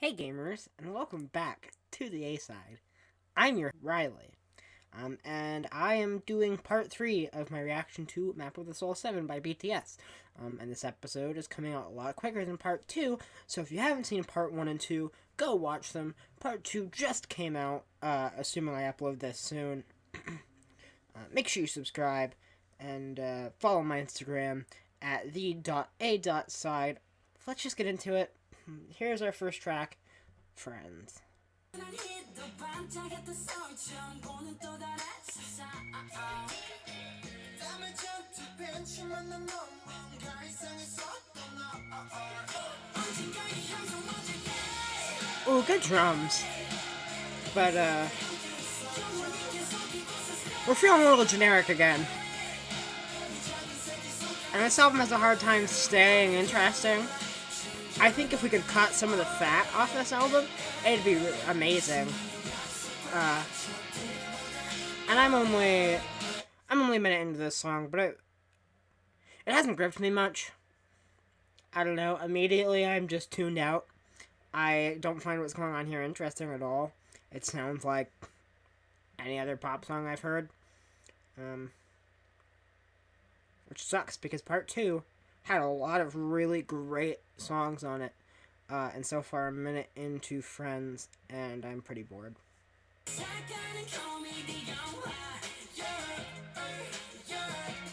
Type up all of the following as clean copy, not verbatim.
Hey gamers, and welcome back to the A-side. I'm your Riley, and I am doing part 3 of my reaction to Map of the Soul 7 by BTS. And this episode is coming out a lot quicker than part 2, so if you haven't seen part 1 and 2, go watch them. Part 2 just came out, assuming I upload this soon. Make sure you subscribe, and follow my Instagram at the.a.side. Let's just get into it. Here's our first track, Friends. Ooh, good drums. But, we're feeling a little generic again. And this album has a hard time staying interesting. I think if we could cut some of the fat off this album, it'd be amazing. And I'm only a minute into this song, but it hasn't gripped me much. I don't know. Immediately, I'm just tuned out. I don't find what's going on here interesting at all. It sounds like any other pop song I've heard. Which sucks, because part 2 had a lot of really great songs on it. And so far, I'm a minute into Friends, and I'm pretty bored.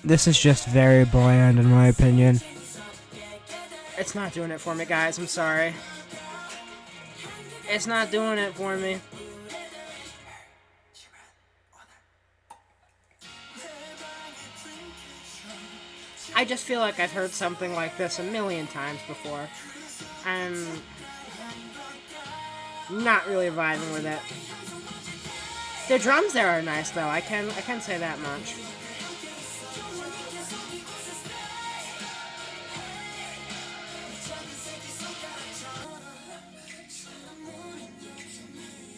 This is just very bland, in my opinion. It's not doing it for me, guys. I'm sorry. It's not doing it for me. I just feel like I've heard something like this a million times before. I'm not really vibing with it. The drums there are nice, though. I can say that much.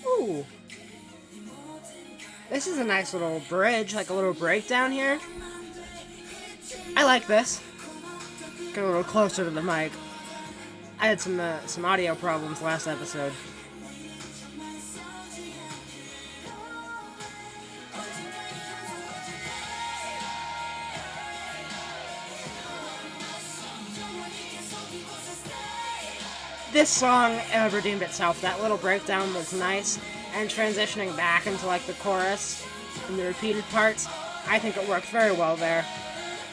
Ooh. This is a nice little bridge, like a little breakdown here. I like this. Get a little closer to the mic. I had some audio problems last episode. This song redeemed itself. That little breakdown was nice, and transitioning back into like the chorus and the repeated parts, I think it worked very well there.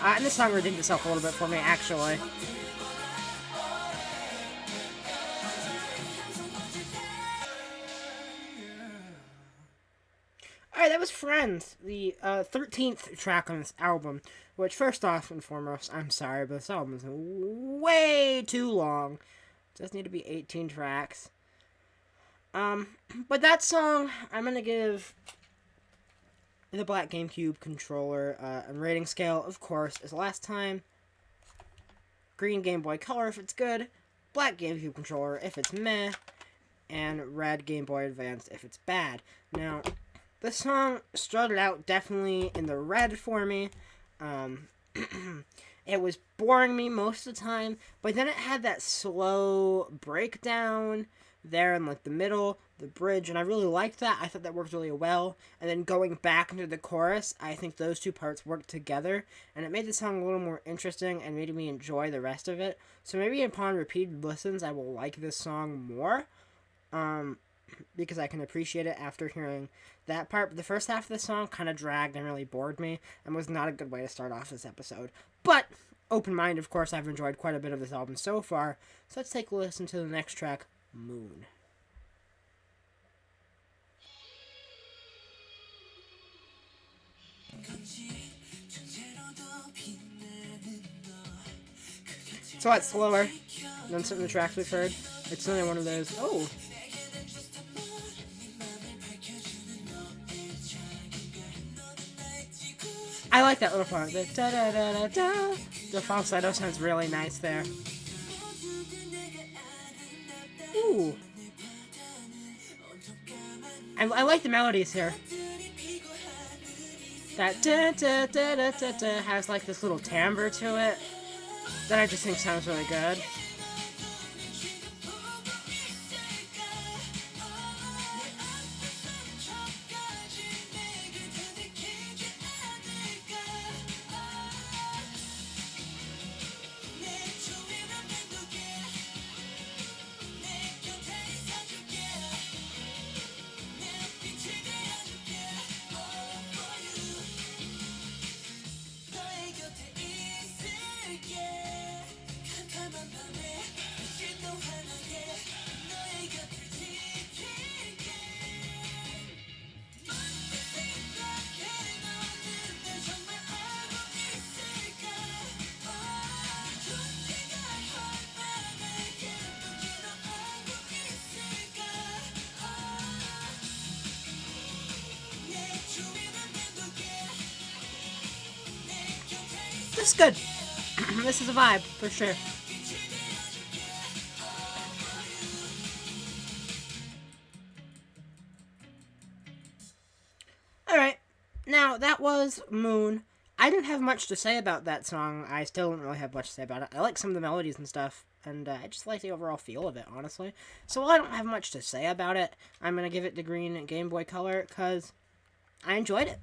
And this song redeemed itself a little bit for me, actually. Alright, that was Friends, the 13th track on this album, which, first off and foremost, I'm sorry, but this album is way too long. It does need to be 18 tracks. But that song, I'm gonna give the Black GameCube controller a rating scale, of course, as last time. Green Game Boy Color if it's good, Black GameCube controller if it's meh, and Red Game Boy Advance if it's bad. Now, this song started out definitely in the red for me. It was boring me most of the time, but then it had that slow breakdown there in like the middle, the bridge, and I really liked that. I thought that worked really well. And then going back into the chorus, I think those two parts worked together, and it made the song a little more interesting and made me enjoy the rest of it. So maybe upon repeated listens, I will like this song more, because I can appreciate it after hearing that part. But the first half of the song kind of dragged and really bored me, and was not a good way to start off this episode. But, open mind, of course, I've enjoyed quite a bit of this album so far, so let's take a listen to the next track, Moon. It's a lot slower than some of the tracks we've heard. It's only one of those. Oh! I like that little part. The da-da-da-da-da. The falsetto sounds really nice there. Ooh. I like the melodies here. That da-da-da-da-da-da has like this little timbre to it that I just think sounds really good. This is good. This is a vibe, for sure. Alright, now that was Moon. I didn't have much to say about that song. I still don't really have much to say about it. I like some of the melodies and stuff, and I just like the overall feel of it, honestly. So while I don't have much to say about it, I'm going to give it the green Game Boy Color, because I enjoyed it.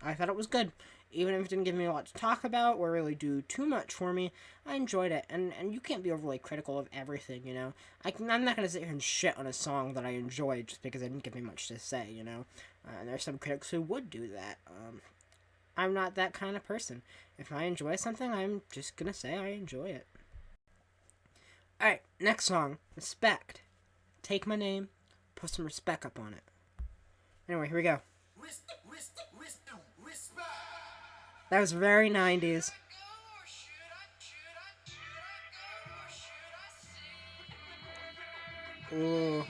I thought it was good. Even if it didn't give me a lot to talk about or really do too much for me, I enjoyed it. And you can't be overly critical of everything, you know. I'm not going to sit here and shit on a song that I enjoyed just because it didn't give me much to say, you know. And there's some critics who would do that. I'm not that kind of person. If I enjoy something, I'm just going to say I enjoy it. Alright, next song. Respect. Take my name, put some respect up on it. Anyway, here we go. That was very 90s. Ooh.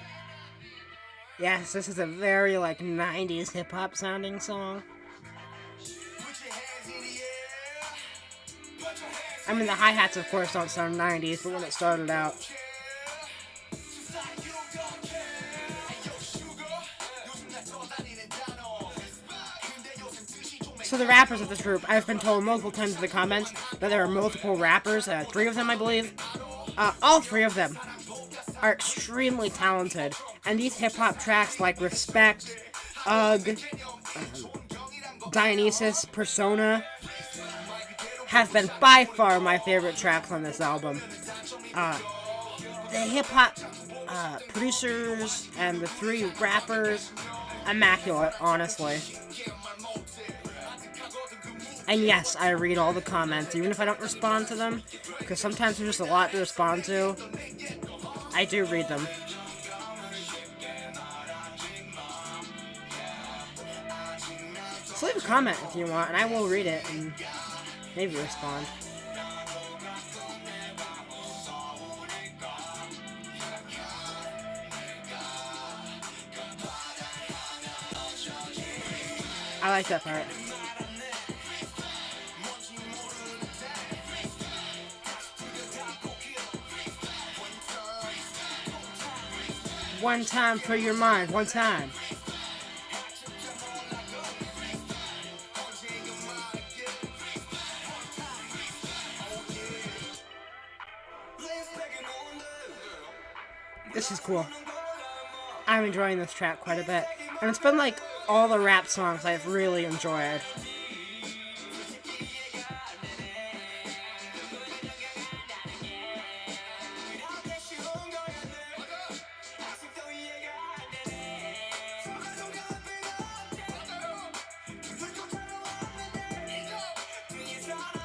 Yes, this is a very, like, 90s hip-hop sounding song. I mean, the hi-hats, of course, don't sound 90s, but when it started out. So the rappers of this group, I've been told multiple times in the comments that there are multiple rappers, 3 of them I believe. All 3 of them are extremely talented, and these hip-hop tracks like Respect, Ugg, Dionysus, Persona, have been by far my favorite tracks on this album. The hip-hop producers and the 3 rappers, immaculate, honestly. And yes, I read all the comments, even if I don't respond to them, because sometimes there's just a lot to respond to. I do read them. So leave a comment if you want, and I will read it and maybe respond. I like that part. One time for your mind, one time. This is cool. I'm enjoying this track quite a bit. And it's been like all the rap songs I've really enjoyed.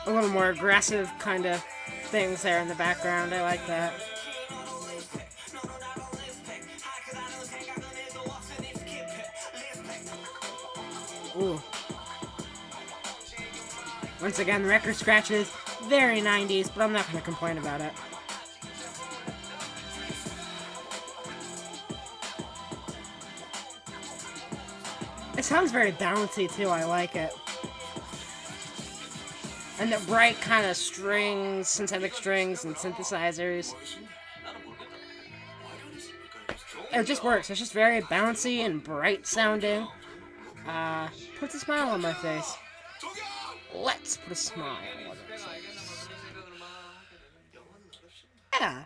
A little more aggressive kind of things there in the background. I like that. Ooh. Once again, record scratches, very 90s, but I'm not going to complain about it. It sounds very bouncy too, I like it. And the bright kind of strings, synthetic strings and synthesizers. It just works. It's just very bouncy and bright sounding. Puts a smile on my face. Let's put a smile on my face. Yeah.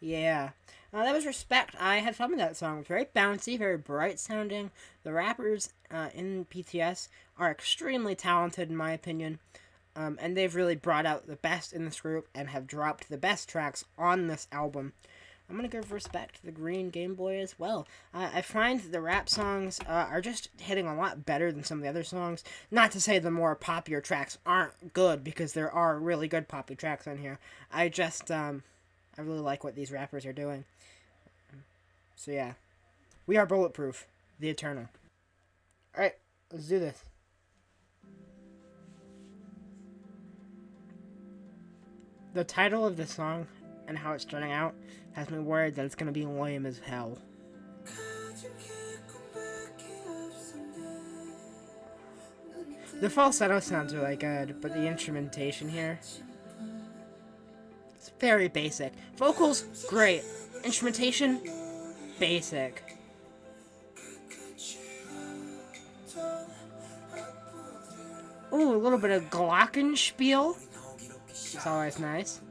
Yeah. That was Respect. I had fun with that song. Very bouncy, very bright sounding. The rappers in BTS are extremely talented, in my opinion. And they've really brought out the best in this group and have dropped the best tracks on this album. I'm going to give Respect to the green Game Boy as well. I find the rap songs are just hitting a lot better than some of the other songs. Not to say the more popular tracks aren't good, because there are really good popular tracks on here. I just, I really like what these rappers are doing. So yeah. We are Bulletproof, the Eternal. Alright, let's do this. The title of the song and how it's starting out has me worried that it's going to be lame as hell. The falsetto sounds really good, but the instrumentation here, it's very basic. Vocals, great. Instrumentation, basic. Ooh, a little bit of glockenspiel. It's always nice.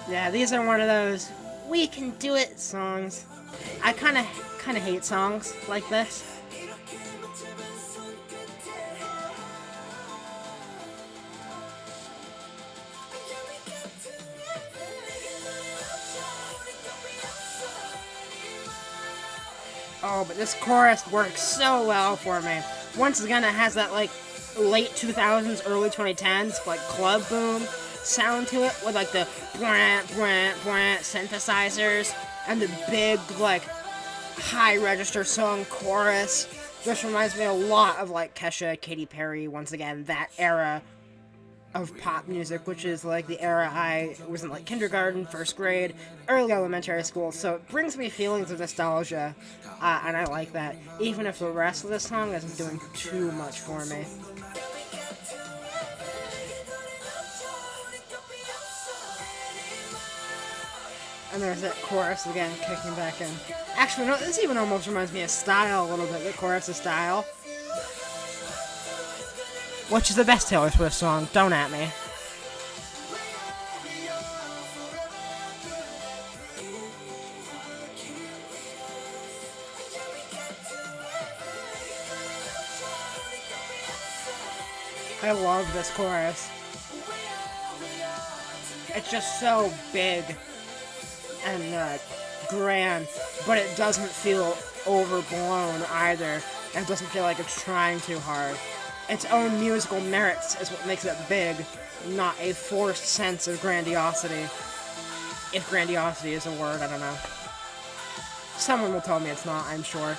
Yeah, these are one of those we can do it songs. I kind of hate songs like this. Oh, but this chorus works so well for me. Once again, it has that, like, late 2000s, early 2010s, like, club boom sound to it, with, like, the brant, brant, brant synthesizers, and the big, like, high register song chorus. This reminds me a lot of, like, Kesha, Katy Perry, once again, that era of pop music, which is like the era I was in, like, kindergarten, first grade, early elementary school, so it brings me feelings of nostalgia, and I like that, even if the rest of the song isn't doing too much for me. And there's that chorus again, kicking back in. Actually, no, this even almost reminds me of Style a little bit, the chorus of Style. Which is the best Taylor Swift song, don't at me. I love this chorus. It's just so big and grand, but it doesn't feel overblown either, and it doesn't feel like it's trying too hard. Its own musical merits is what makes it big, not a forced sense of grandiosity. If grandiosity is a word, I don't know. Someone will tell me it's not, I'm sure.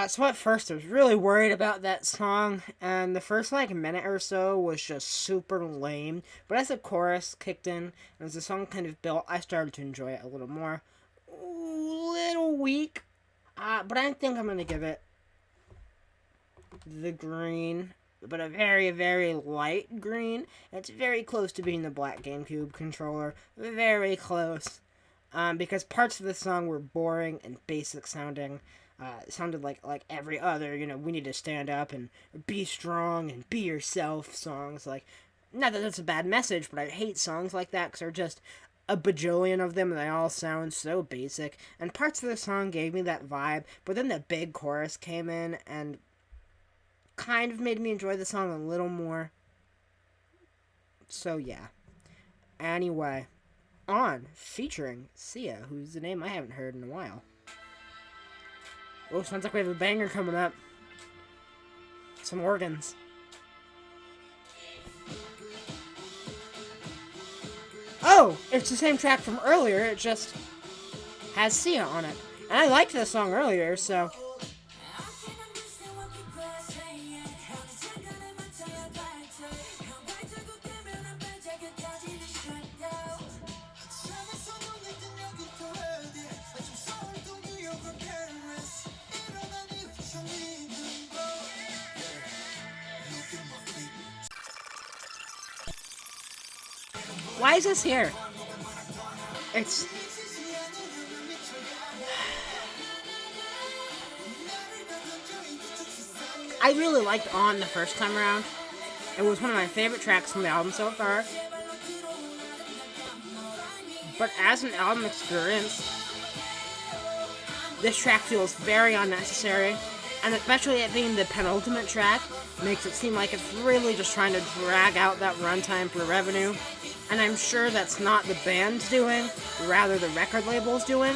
So at first I was really worried about that song, and the first, like, minute or so was just super lame. But as the chorus kicked in, and as the song kind of built, I started to enjoy it a little more. Little weak, but I think I'm going to give it the green, but a very, very light green. It's very close to being the black GameCube controller. Very close. Because parts of the song were boring and basic sounding. It sounded like every other, we need to stand up and be strong and be yourself songs. Like, not that that's a bad message, but I hate songs like that because they're just a bajillion of them and they all sound so basic. And parts of the song gave me that vibe, but then the big chorus came in and kind of made me enjoy the song a little more. So yeah. Anyway, on featuring Sia, who's a name I haven't heard in a while. Oh, sounds like we have a banger coming up. Some organs. Oh, it's the same track from earlier, it just has Sia on it. And I liked this song earlier, so... Why is this here? It's... I really liked On the first time around. It was one of my favorite tracks from the album so far. But as an album experience, this track feels very unnecessary. And especially it being the penultimate track, makes it seem like it's really just trying to drag out that runtime for revenue. And I'm sure that's not the band's doing, rather the record label's doing.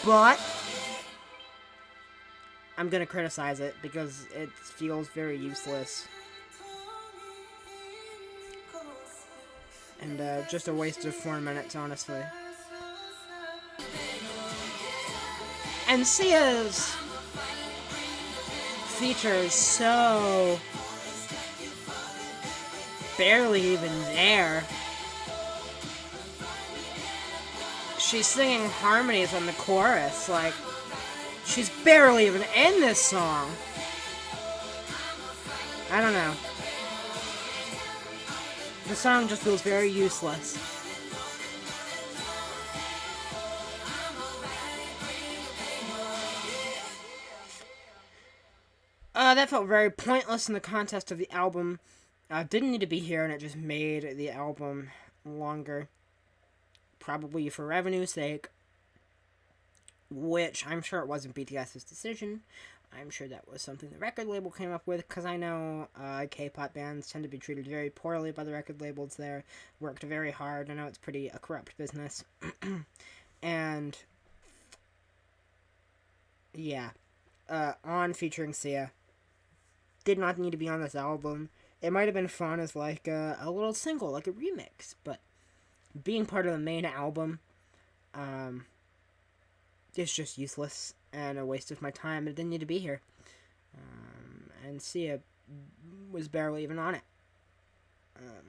But I'm gonna criticize it because it feels very useless. And just a waste of 4 minutes, honestly. And Sia's feature is so barely even there. She's singing harmonies on the chorus, like, she's barely even in this song. I don't know. The song just feels very useless. That felt very pointless in the context of the album. Didn't need to be here, and it just made the album longer. Probably for revenue's sake. Which I'm sure it wasn't BTS's decision. I'm sure that was something the record label came up with, because I know K-pop bands tend to be treated very poorly by the record labels there. Worked very hard. I know it's pretty a corrupt business. And yeah. On featuring Sia. Did not need to be on this album. It might have been fun as like a little single, like a remix, but being part of the main album is just useless and a waste of my time. It didn't need to be here. And Sia was barely even on it.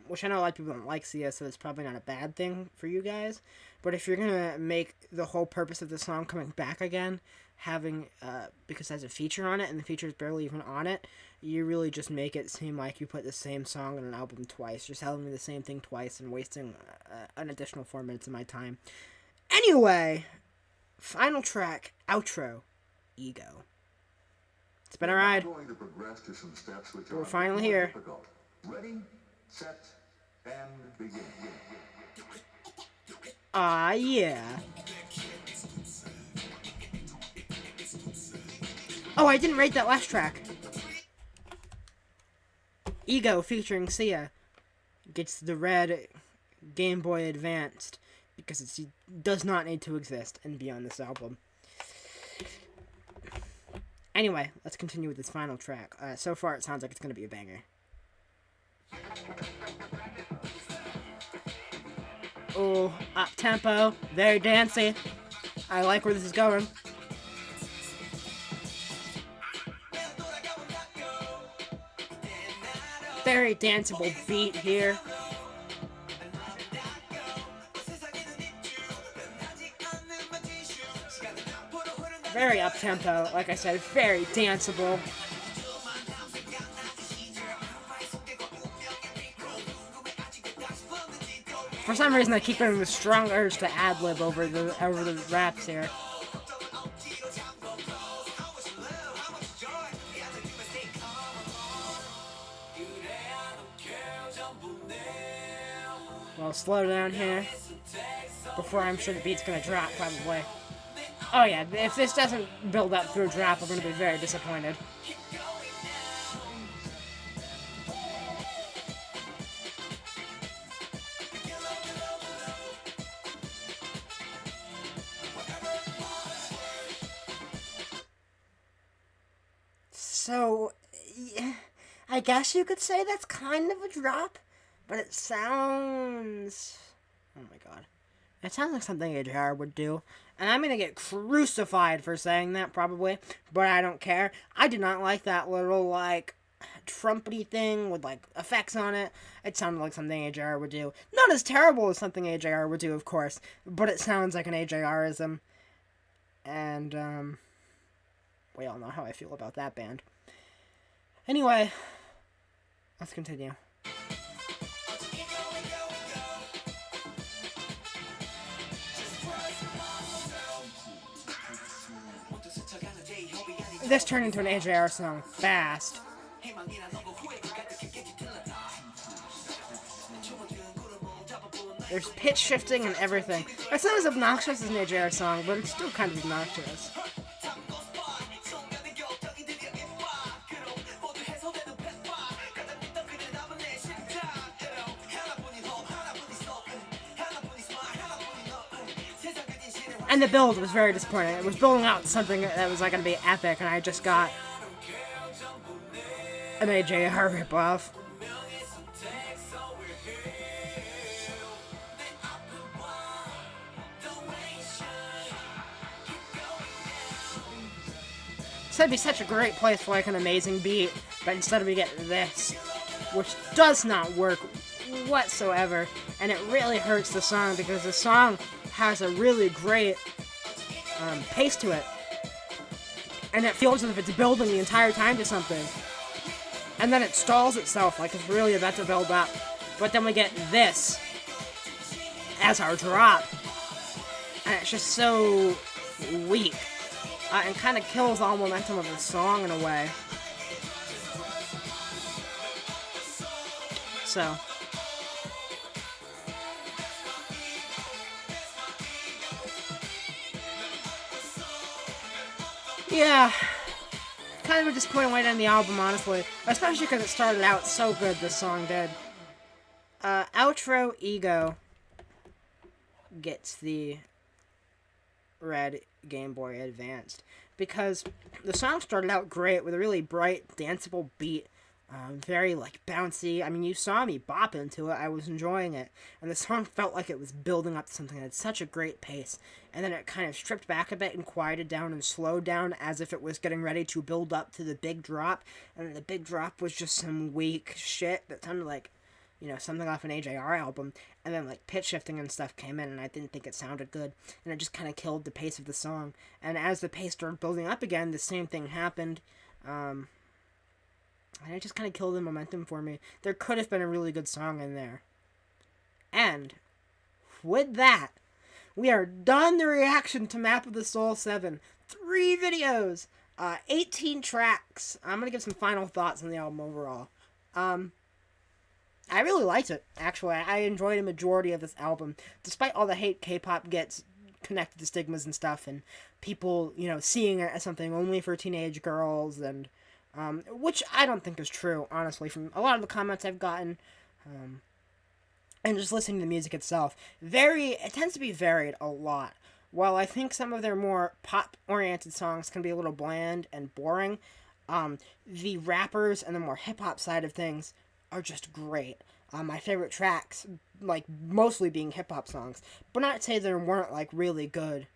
Which I know a lot of people don't like Sia, so it's probably not a bad thing for you guys. But if you're gonna make the whole purpose of the song coming back again, having because it has a feature on it, and the feature is barely even on it, you really just make it seem like you put the same song on an album twice. You're telling me the same thing twice and wasting an additional 4 minutes of my time. Anyway, final track, outro, Ego. It's been a ride. We're finally here. Ready, set, and begin. Ah, yeah. Oh, I didn't rate that last track. Ego featuring Sia gets the red Game Boy Advanced because it does not need to exist and be on this album. Anyway, let's continue with this final track. So far, it sounds like it's going to be a banger. Oh, up tempo, very dancey. I like where this is going. Very danceable beat here. Very up tempo, like I said, very danceable. For some reason, I keep getting the strong urge to ad-lib over the raps here. Well, slow down here before I'm sure the beat's gonna drop, probably. Oh yeah, if this doesn't build up through a drop, I'm gonna be very disappointed. So, yeah, I guess you could say that's kind of a drop, but it sounds... Oh my god. It sounds like something AJR would do, and I'm gonna get crucified for saying that, probably, but I don't care. I did not like that little, like, trumpety thing with, like, effects on it. It sounded like something AJR would do. Not as terrible as something AJR would do, of course, but it sounds like an AJR-ism. And, we all know how I feel about that band. Anyway, let's continue. This turned into an AJR song fast. There's pitch shifting and everything. It's not as obnoxious as an AJR song, but it's still kind of obnoxious. And the build was very disappointing. It was building out something that was like going to be epic, and I just got an AJR ripoff. So that'd be such a great place for like an amazing beat, but instead we get this, which does not work whatsoever, and it really hurts the song because the song has a really great pace to it, and it feels as if it's building the entire time to something, and then it stalls itself like it's really about to build up, but then we get this as our drop, and it's just so weak, and kind of kills all momentum of the song in a way. So yeah, kind of a disappointing way to end the album, honestly. Especially because it started out so good, this song did. Outro Ego gets the red Game Boy Advanced. Because the song started out great with a really bright, danceable beat. Very, like, bouncy. I mean, you saw me bop into it. I was enjoying it. And the song felt like it was building up to something that had such a great pace. And then it kind of stripped back a bit and quieted down and slowed down as if it was getting ready to build up to the big drop. And the big drop was just some weak shit that sounded like, you know, something off an AJR album. And then, like, pitch shifting and stuff came in, and I didn't think it sounded good. And it just kind of killed the pace of the song. And as the pace started building up again, the same thing happened. And it just kind of killed the momentum for me. There could have been a really good song in there. And with that, we are done the reaction to Map of the Soul 7. 3 videos, 18 tracks. I'm going to give some final thoughts on the album overall. I really liked it, actually. I enjoyed a majority of this album, despite all the hate K-pop gets connected to stigmas and stuff, and people, you know, seeing it as something only for teenage girls, and which I don't think is true, honestly, from a lot of the comments I've gotten, and just listening to the music itself. It tends to be varied a lot. While I think some of their more pop-oriented songs can be a little bland and boring, the rappers and the more hip-hop side of things are just great. My favorite tracks, like, mostly being hip-hop songs, but not to say there weren't, like, really good,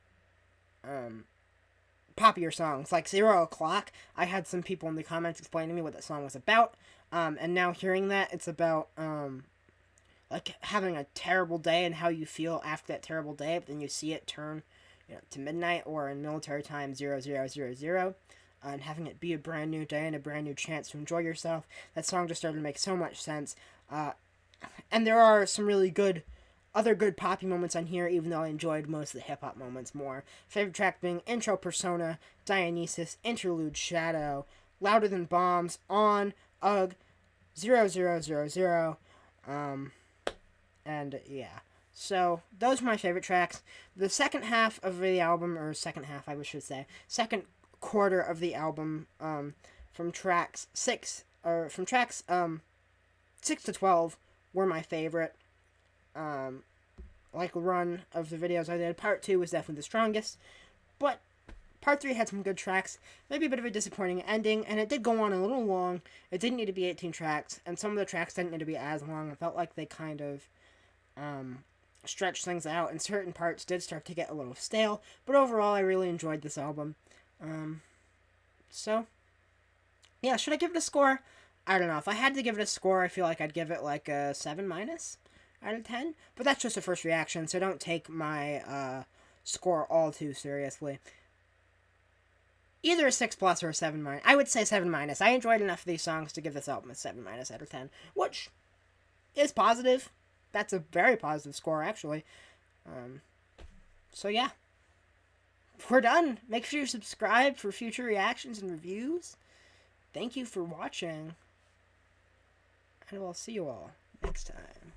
poppier songs. Like 0 O'Clock, I had some people in the comments explain to me what that song was about, and now hearing that, it's about, like, having a terrible day and how you feel after that terrible day, but then you see it turn, you know, to midnight, or in military time, 0000, and having it be a brand new day and a brand new chance to enjoy yourself. That song just started to make so much sense, and there are some really good other good poppy moments on here, even though I enjoyed most of the hip-hop moments more. Favorite track being Intro Persona, Dionysus, Interlude Shadow, Louder Than Bombs, On, Ugh, 0000, and yeah. So, those are my favorite tracks. The second half of the album, or second half, I should say, second quarter of the album, from tracks 6 to 12 were my favorite, like, run of the videos I did. Part 2 was definitely the strongest, but Part 3 had some good tracks, maybe a bit of a disappointing ending, and it did go on a little long. It didn't need to be 18 tracks, and some of the tracks didn't need to be as long. It felt like they kind of, stretched things out, and certain parts did start to get a little stale, but overall, I really enjoyed this album. So, yeah, should I give it a score? I don't know. If I had to give it a score, I feel like I'd give it like a 7- out of 10. But that's just a first reaction, so don't take my score all too seriously. Either a 6+ or a 7-. I would say 7-. I enjoyed enough of these songs to give this album a 7- out of 10, which is positive. That's a very positive score, actually. So yeah. We're done. Make sure you subscribe for future reactions and reviews. Thank you for watching. And I'll see you all next time.